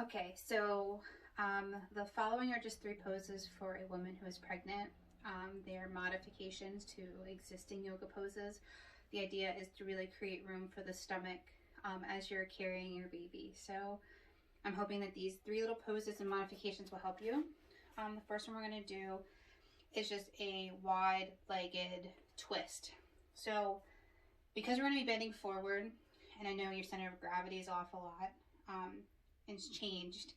Okay, so the following are just 3 poses for a woman who is pregnant. They are modifications to existing yoga poses. The idea is to really create room for the stomach as you're carrying your baby. So I'm hoping that these 3 little poses and modifications will help you. The first one we're going to do is just a wide-legged twist. So because we're going to be bending forward, and I know your center of gravity is off a lot, it's changed.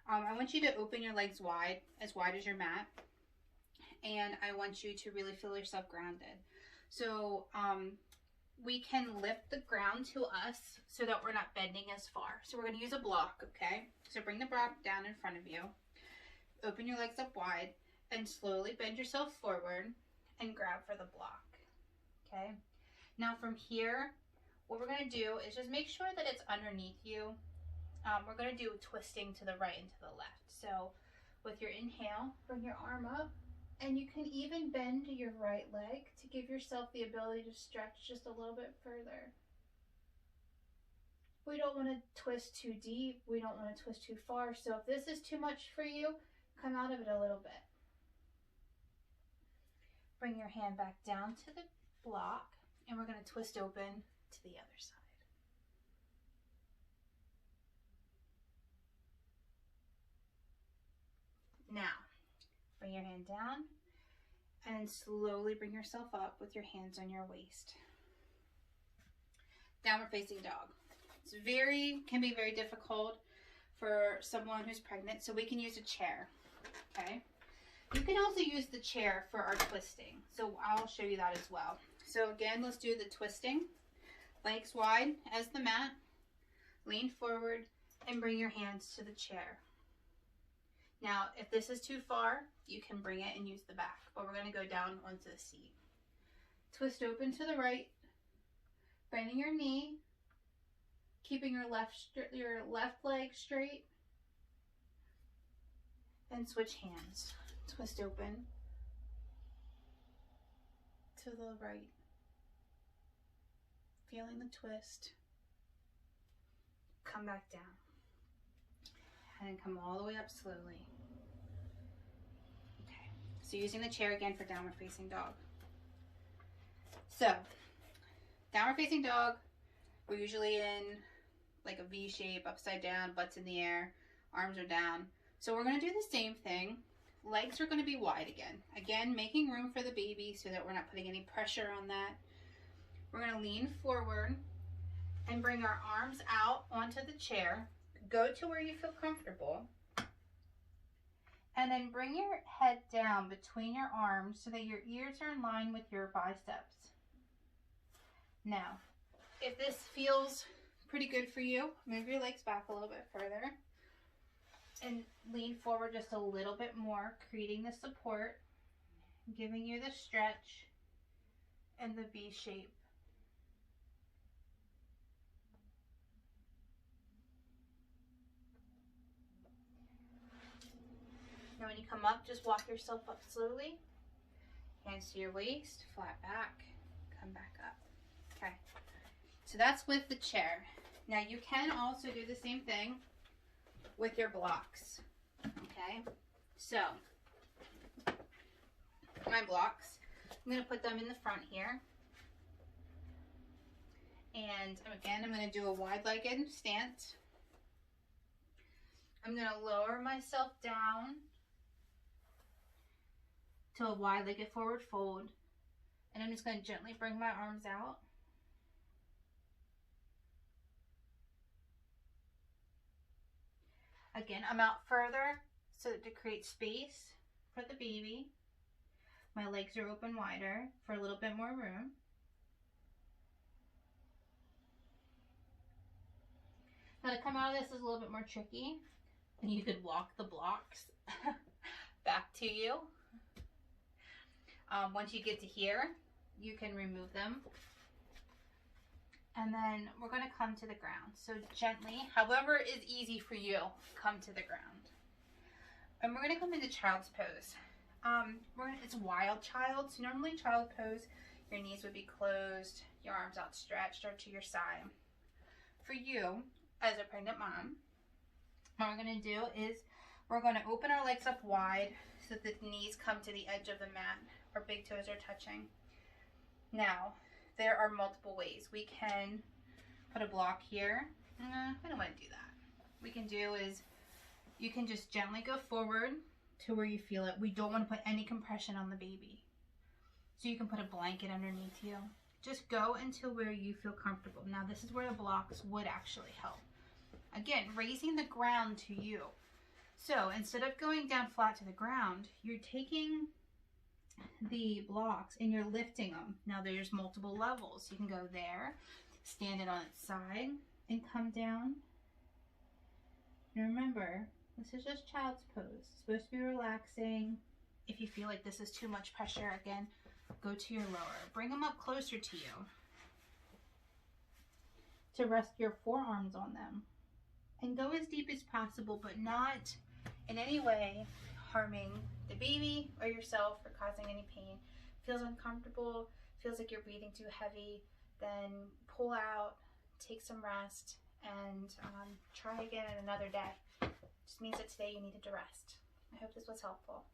I want you to open your legs wide as your mat, and I want you to really feel yourself grounded. So we can lift the ground to us so that we're not bending as far. So we're going to use a block, okay? So bring the block down in front of you, open your legs up wide, and slowly bend yourself forward and grab for the block, okay? Now from here, what we're going to do is just make sure that it's underneath you. We're going to do twisting to the right and to the left. So with your inhale, bring your arm up, and you can even bend your right leg to give yourself the ability to stretch just a little bit further. We don't want to twist too deep. We don't want to twist too far. So if this is too much for you, come out of it a little bit. Bring your hand back down to the block, and we're going to twist open to the other side. Now, bring your hand down and slowly bring yourself up with your hands on your waist. Downward facing dog. It's can be very difficult for someone who's pregnant, so we can use a chair, okay? You can also use the chair for our twisting, so I'll show you that as well. So again, let's do the twisting. Legs wide as the mat, lean forward, and bring your hands to the chair. Now, if this is too far, you can bring it and use the back, but we're going to go down onto the seat. Twist open to the right, bending your knee, keeping your left leg straight, and switch hands. Twist open to the right, feeling the twist. Come back down, and come all the way up slowly. So using the chair again for downward facing dog. So downward facing dog, we're usually in like a V shape, upside down, butts in the air, arms are down. So we're going to do the same thing. Legs are going to be wide again. Again, making room for the baby so that we're not putting any pressure on that. We're going to lean forward and bring our arms out onto the chair. Go to where you feel comfortable. And then bring your head down between your arms so that your ears are in line with your biceps. Now, if this feels pretty good for you, move your legs back a little bit further and lean forward just a little bit more, creating the support, giving you the stretch and the V shape. Now when you come up, just walk yourself up slowly. Hands to your waist, flat back, come back up. Okay, so that's with the chair. Now you can also do the same thing with your blocks. Okay, so my blocks, I'm going to put them in the front here. And again, I'm going to do a wide-legged stance. I'm going to lower myself down to a wide-legged forward fold, and I'm just going to gently bring my arms out. Again, I'm out further so to create space for the baby. My legs are open wider for a little bit more room. Now to come out of this is a little bit more tricky, and you could walk the blocks back to you. Once you get to here, you can remove them. And then we're going to come to the ground. So gently, however is easy for you, come to the ground. And we're going to come into child's pose. It's wild child. So normally child pose, your knees would be closed, your arms outstretched or to your side. For you, as a pregnant mom, What we're going to do is we're going to open our legs up wide so that the knees come to the edge of the mat. Our big toes are touching. Now, there are multiple ways. We can put a block here. I don't want to do that. What we can do is you can just gently go forward to where you feel it. We don't want to put any compression on the baby. So you can put a blanket underneath you. Just go until where you feel comfortable. Now this is where the blocks would actually help. Again, raising the ground to you. So instead of going down flat to the ground, you're taking the blocks and you're lifting them. Now there's multiple levels. You can go there, stand it on its side, and come down. And remember, this is just child's pose. It's supposed to be relaxing. If you feel like this is too much pressure, again, go to your lower. Bring them up closer to you to rest your forearms on them. And go as deep as possible, but not in any way harming the baby or yourself or causing any pain. Feels uncomfortable, feels like you're breathing too heavy, then pull out, take some rest, and try again in another day. Just means that today you needed to rest. I hope this was helpful.